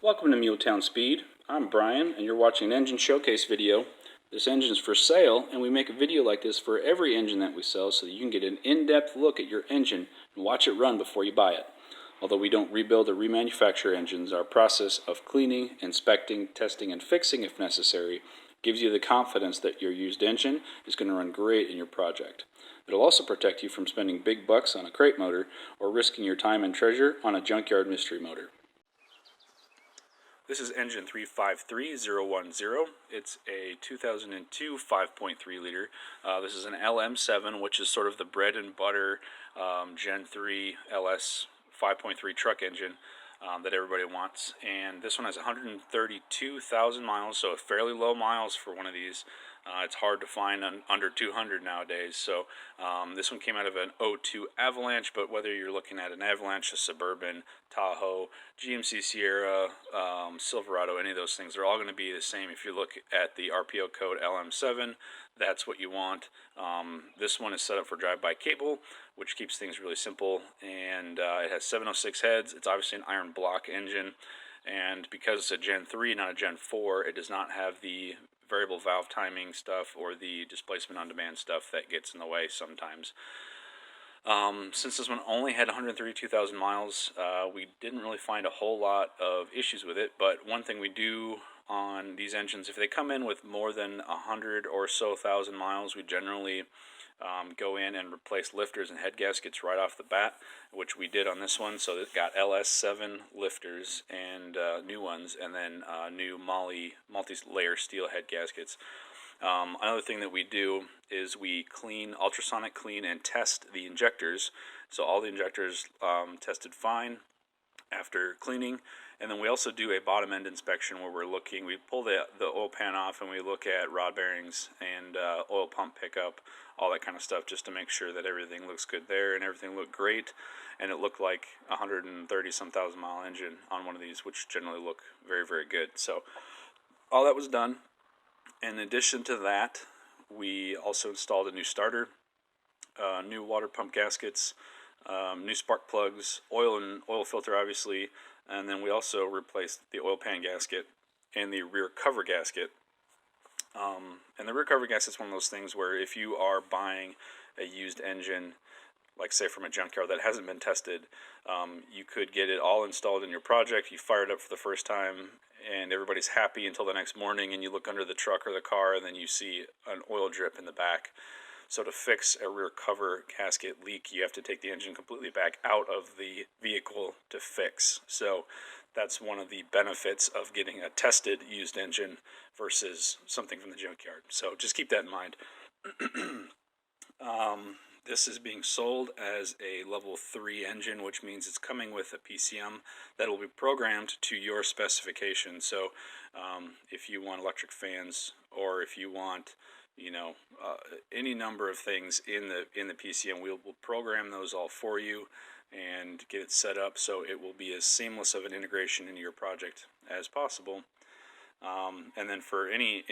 Welcome to MuleTown Speed. I'm Brian, and you're watching an engine showcase video. This engine is for sale, and we make a video like this for every engine that we sell so that you can get an in-depth look at your engine and watch it run before you buy it. Although we don't rebuild or remanufacture engines, our process of cleaning, inspecting, testing, and fixing if necessary gives you the confidence that your used engine is going to run great in your project. It'll also protect you from spending big bucks on a crate motor or risking your time and treasure on a junkyard mystery motor. This is engine 353010. It's a 2002 5.3 liter. This is an LM7, which is sort of the bread and butter Gen 3 LS 5.3 truck engine that everybody wants. And this one has 132,000 miles, so fairly low miles for one of these. It's hard to find under 200 nowadays. So this one came out of an 02 Avalanche, but whether you're looking at an Avalanche, a Suburban, Tahoe, GMC Sierra, Silverado, any of those things, they're all going to be the same. If you look at the RPO code LM7, that's what you want. This one is set up for drive-by cable, which keeps things really simple, and it has 706 heads. It's obviously an iron block engine, and because it's a Gen 3, not a Gen 4, it does not have the variable valve timing stuff or the displacement on demand stuff that gets in the way sometimes. Since this one only had 132,000 miles, we didn't really find a whole lot of issues with it, but one thing we do on these engines, if they come in with more than 100 or so thousand miles, we generally go in and replace lifters and head gaskets right off the bat, which we did on this one. So it got LS7 lifters and new ones, and then new multi-layer steel head gaskets. Another thing that we do is we ultrasonic clean and test the injectors. So all the injectors tested fine after cleaning. And then we also do a bottom end inspection where we pull the oil pan off and we look at rod bearings and oil pump pickup, all that kind of stuff, just to make sure that everything looks good there and everything looked great. And it looked like 130-some thousand mile engine on one of these, which generally look very, very good. So all that was done. In addition to that, we also installed a new starter, new water pump gaskets, new spark plugs, oil filter obviously, and then we also replaced the oil pan gasket and the rear cover gasket. And the rear cover gasket is one of those things where if you are buying a used engine, like say from a junkyard that hasn't been tested, you could get it all installed in your project, you fire it up for the first time, and everybody's happy until the next morning, and you look under the truck or the car, and then you see an oil drip in the back. So to fix a rear cover gasket leak, you have to take the engine completely back out of the vehicle to fix. So that's one of the benefits of getting a tested used engine versus something from the junkyard. So just keep that in mind. This is being sold as a level 3 engine, which means it's coming with a PCM that will be programmed to your specifications. So if you want electric fans, or if you want any number of things in the PCM, we'll program those all for you and get it set up so it will be as seamless of an integration into your project as possible. And then for any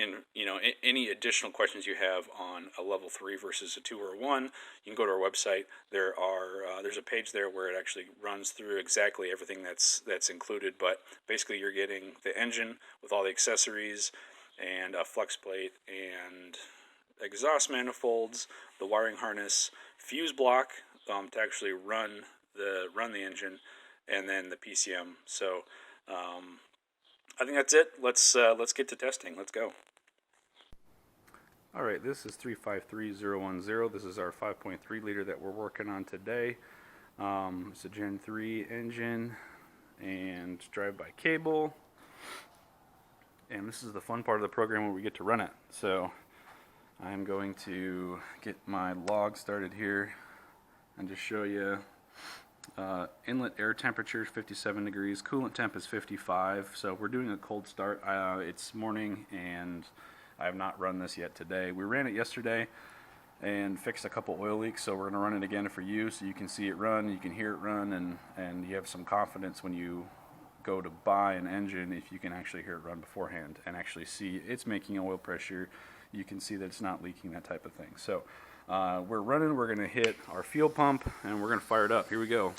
additional questions you have on a level 3 versus a 2 or a 1, you can go to our website. There's a page there where it actually runs through exactly everything that's included. But basically, you're getting the engine with all the accessories and a flex plate and exhaust manifolds, the wiring harness, fuse block to actually run the engine, and then the PCM. So I think that's it. Let's get to testing. Let's go. All right, this is 353010. This is our 5.3 liter that we're working on today. It's a Gen 3 engine and drive-by cable. And this is the fun part of the program where we get to run it. So I'm going to get my log started here and just show you inlet air temperature is 57 degrees, coolant temp is 55, so we're doing a cold start. It's morning and I have not run this yet today. We ran it yesterday and fixed a couple oil leaks, so we're going to run it again for you so you can see it run, you can hear it run, and you have some confidence when you go to buy an engine if you can actually hear it run beforehand and actually see it's making oil pressure. You can see that it's not leaking, that type of thing. So we're running, we're going to hit our fuel pump, and we're going to fire it up. Here we go.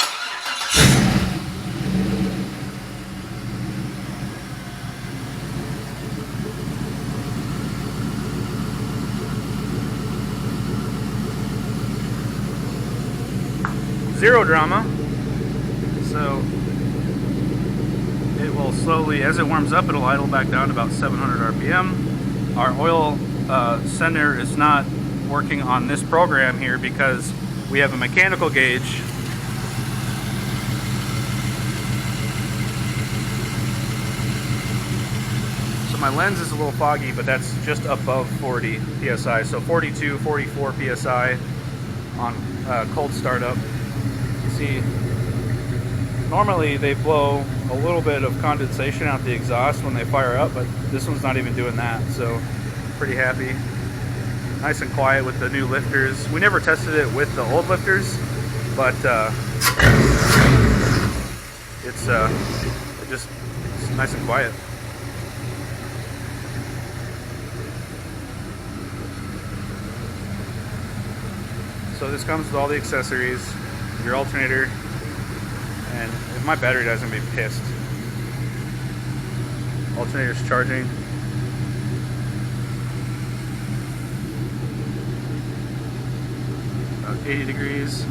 zero drama. So it will slowly, as it warms up, it'll idle back down to about 700 RPM. Our oil sender is not working on this program here because we have a mechanical gauge. So my lens is a little foggy, but that's just above 40 psi. So 42, 44 psi on cold startup. You see, normally they blow a little bit of condensation out the exhaust when they fire up, but this one's not even doing that, so pretty happy. Nice and quiet with the new lifters. We never tested it with the old lifters, but it's just nice and quiet. So this comes with all the accessories, your alternator, and if my battery dies, I'm gonna be pissed. Alternator's charging. About 80 degrees.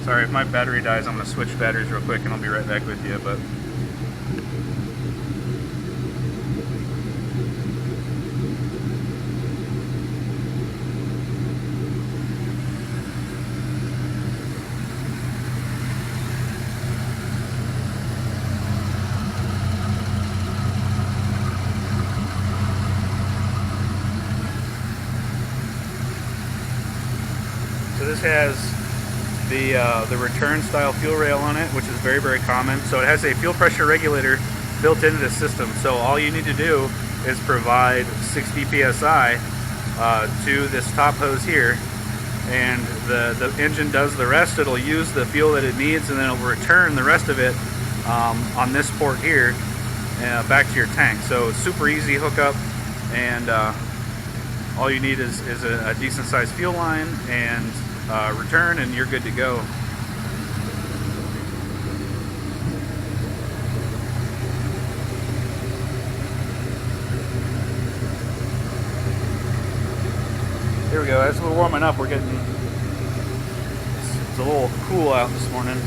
Sorry, if my battery dies, I'm gonna switch batteries real quick and I'll be right back with you, but so this has the return style fuel rail on it, which is very, very common. So it has a fuel pressure regulator built into the system. So all you need to do is provide 60 psi to this top hose here, and the engine does the rest. It'll use the fuel that it needs, and then it'll return the rest of it on this port here back to your tank. So it's super easy hookup, and all you need is a decent sized fuel line and return, and you're good to go. Here we go. As we're warming up, we're getting, it's a little cool out this morning.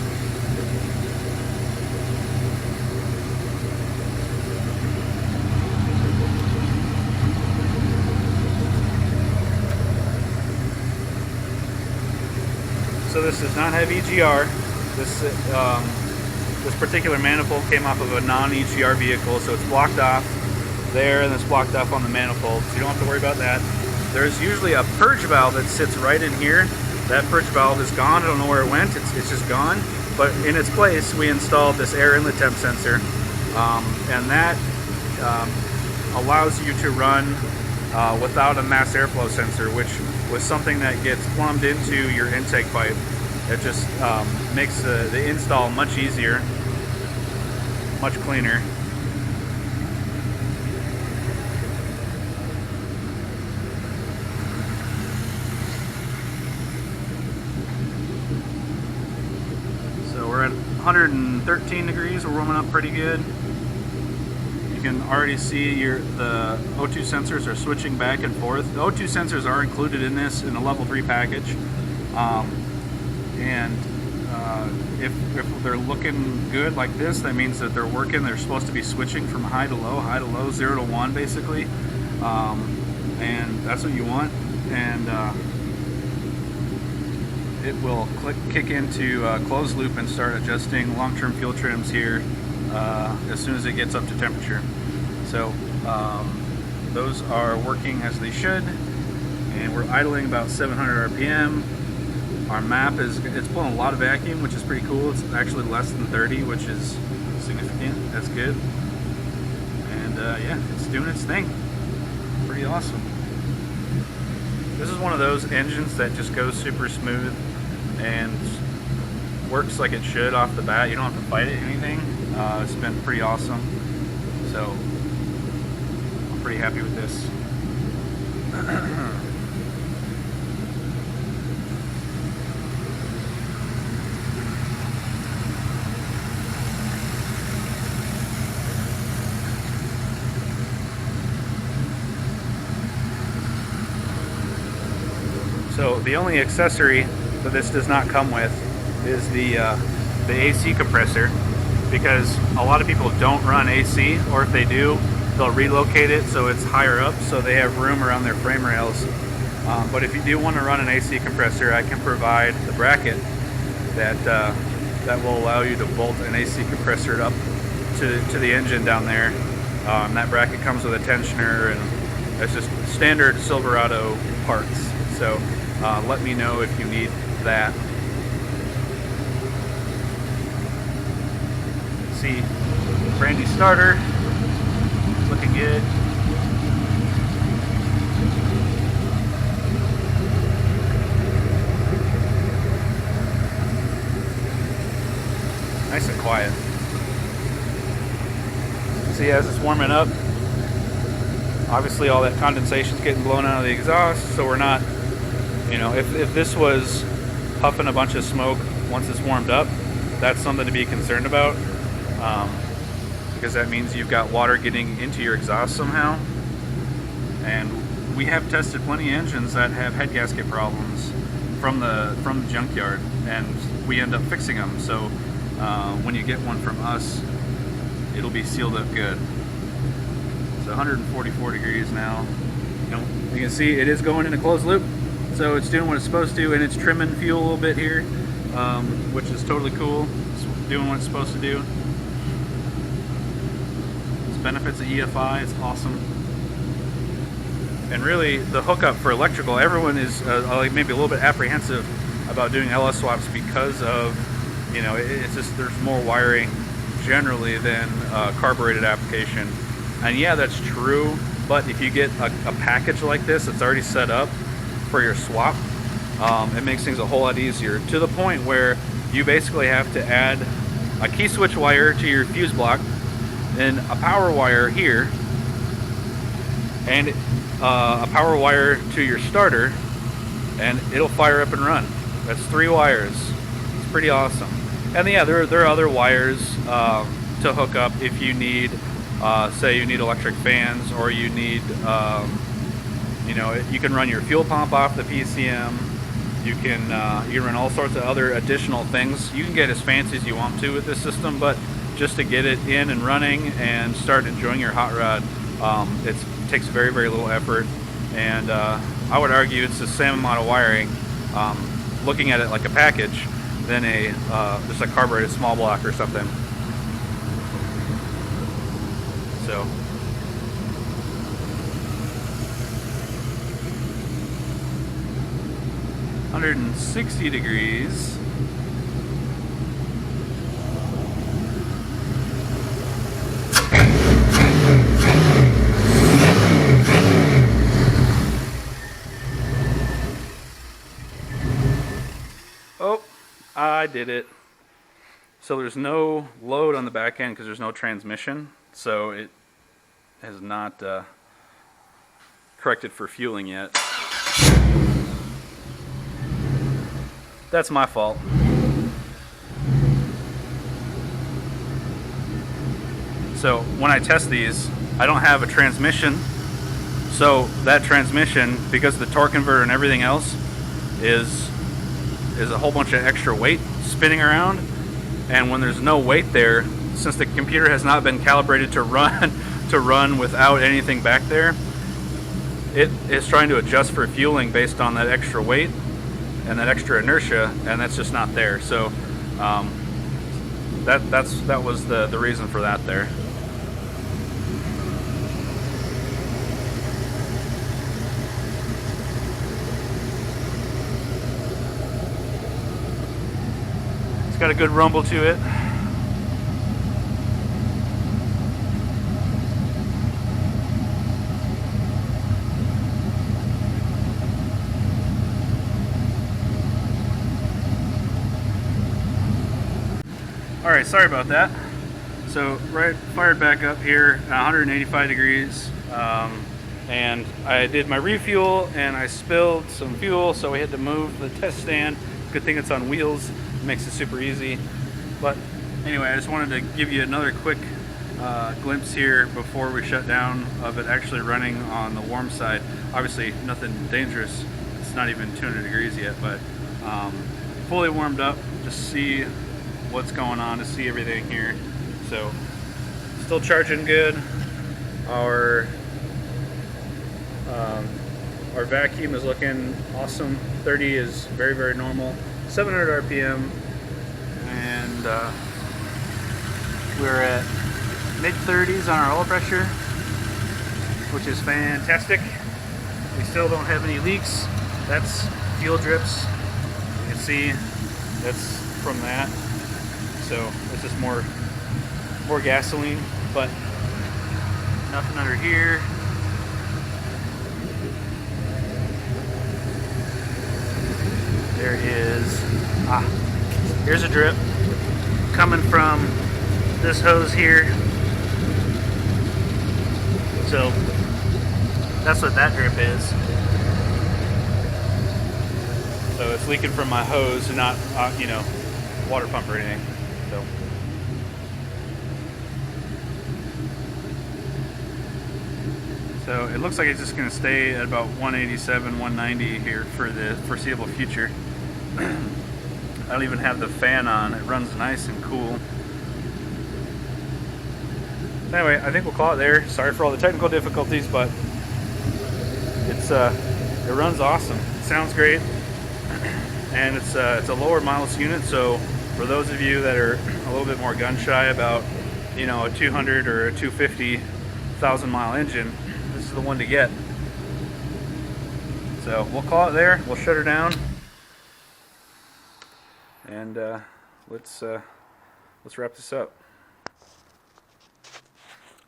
So this does not have EGR. This particular manifold came off of a non-EGR vehicle, so it's blocked off there, and it's blocked off on the manifold, so you don't have to worry about that. There's usually a purge valve that sits right in here. That purge valve is gone. I don't know where it went. It's just gone. But in its place, we installed this air inlet temp sensor, and that allows you to run without a mass airflow sensor, which was something that gets plumbed into your intake pipe. It just makes the install much easier, much cleaner. So we're at 113 degrees, we're warming up pretty good. You can already see the O2 sensors are switching back and forth. The O2 sensors are included in this in a level 3 package. If they're looking good like this, that means that they're working. They're supposed to be switching from high to low, 0 to 1 basically. And that's what you want. And it will kick into closed loop and start adjusting long-term fuel trims here as soon as it gets up to temperature. So those are working as they should, and we're idling about 700 RPM. Our map it's pulling a lot of vacuum, which is pretty cool. It's actually less than 30, which is significant. That's good. And yeah, it's doing its thing. Pretty awesome. This is one of those engines that just goes super smooth and works like it should off the bat. You don't have to fight it, anything. It's been pretty awesome. So I'm pretty happy with this. So the only accessory that this does not come with is the AC compressor, because a lot of people don't run AC, or if they do, they'll relocate it so it's higher up so they have room around their frame rails. But if you do want to run an AC compressor, I can provide the bracket that will allow you to bolt an AC compressor up to the engine down there. That bracket comes with a tensioner, and it's just standard Silverado parts. So let me know if you need that. See, brand new starter, looking good. Nice and quiet. See, as it's warming up, obviously all that condensation's getting blown out of the exhaust, so we're not, you know, if this was puffing a bunch of smoke once it's warmed up, that's something to be concerned about, because that means you've got water getting into your exhaust somehow. And we have tested plenty of engines that have head gasket problems from the junkyard, and we end up fixing them. So when you get one from us, it'll be sealed up good. It's 144 degrees now. You can see it is going in a closed loop, so it's doing what it's supposed to, and it's trimming fuel a little bit here, which is totally cool. It's doing what it's supposed to do. It's benefits of EFI, it's awesome. And really, the hookup for electrical, everyone is maybe a little bit apprehensive about doing LS swaps because of, you know, it's just, there's more wiring generally than carbureted application. And yeah, that's true, but if you get a package like this that's already set up for your swap, it makes things a whole lot easier, to the point where you basically have to add a key switch wire to your fuse block, then a power wire here, and a power wire to your starter, and it'll fire up and run. That's 3 wires. It's pretty awesome. And yeah, there are other wires to hook up if you need, say you need electric fans, or you need, you know, you can run your fuel pump off the PCM. You can run all sorts of other additional things. You can get as fancy as you want to with this system, but just to get it in and running and start enjoying your hot rod, it takes very, very little effort. And I would argue it's the same amount of wiring, looking at it like a package, than a just a carbureted small block or something. So (160 degrees). Oh, I did it. So there's no load on the back end because there's no transmission, so it has not corrected for fueling yet. That's my fault. So when I test these, I don't have a transmission, so that transmission, because of the torque converter and everything else, is a whole bunch of extra weight spinning around. And when there's no weight there, since the computer has not been calibrated to run without anything back there, it is trying to adjust for fueling based on that extra weight and that extra inertia, and that's just not there. So that was the reason for that there. It's got a good rumble to it. Alright, sorry about that. So fired back up here at 185 degrees, and I did my refuel and I spilled some fuel, so we had to move the test stand. Good thing it's on wheels, it makes it super easy. But anyway, I just wanted to give you another quick glimpse here before we shut down of it actually running on the warm side. Obviously nothing dangerous. It's not even 200 degrees yet, but fully warmed up to see what's going on, to see everything here. So still charging good. Our vacuum is looking awesome. 30 is very, very normal. 700 RPM, and we're at mid-30s on our oil pressure, which is fantastic. We still don't have any leaks. That's fuel drips. You can see that's from that. So it's just more gasoline, but nothing under here. There is, here's a drip coming from this hose here. So that's what that drip is. So it's leaking from my hose, not, water pump or anything. So it looks like it's just going to stay at about 187, 190 here for the foreseeable future. I don't even have the fan on. It runs nice and cool. Anyway, I think we'll call it there. Sorry for all the technical difficulties, but it runs awesome. It sounds great, and it's a lower mileage unit. So for those of you that are a little bit more gun shy about, a 200 or a 250,000 mile engine, this is the one to get. So we'll call it there. We'll shut her down, and let's wrap this up.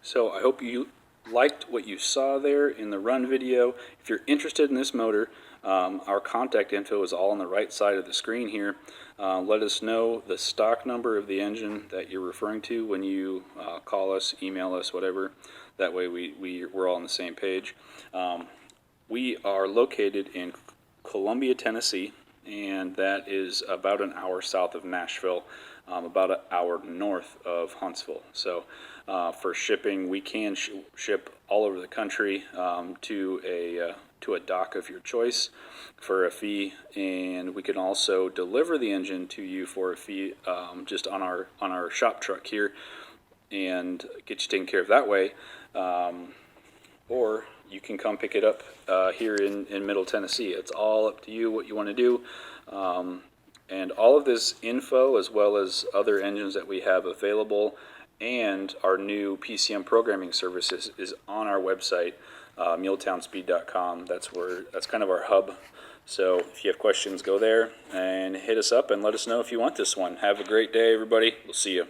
So I hope you liked what you saw there in the run video. If you're interested in this motor, our contact info is all on the right side of the screen here. Let us know the stock number of the engine that you're referring to when you call us, email us, whatever. That way we're all on the same page. We are located in Columbia, Tennessee, and that is about an hour south of Nashville, about an hour north of Huntsville. So for shipping, we can ship all over the country to a dock of your choice for a fee, and we can also deliver the engine to you for a fee, just on our shop truck here, and get you taken care of that way. Or you can come pick it up here in Middle Tennessee. It's all up to you what you want to do. And all of this info, as well as other engines that we have available, and our new PCM programming services, is on our website, MuleTownSpeed.com. That's kind of our hub. So if you have questions, go there and hit us up and let us know if you want this one. Have a great day, everybody. We'll see you.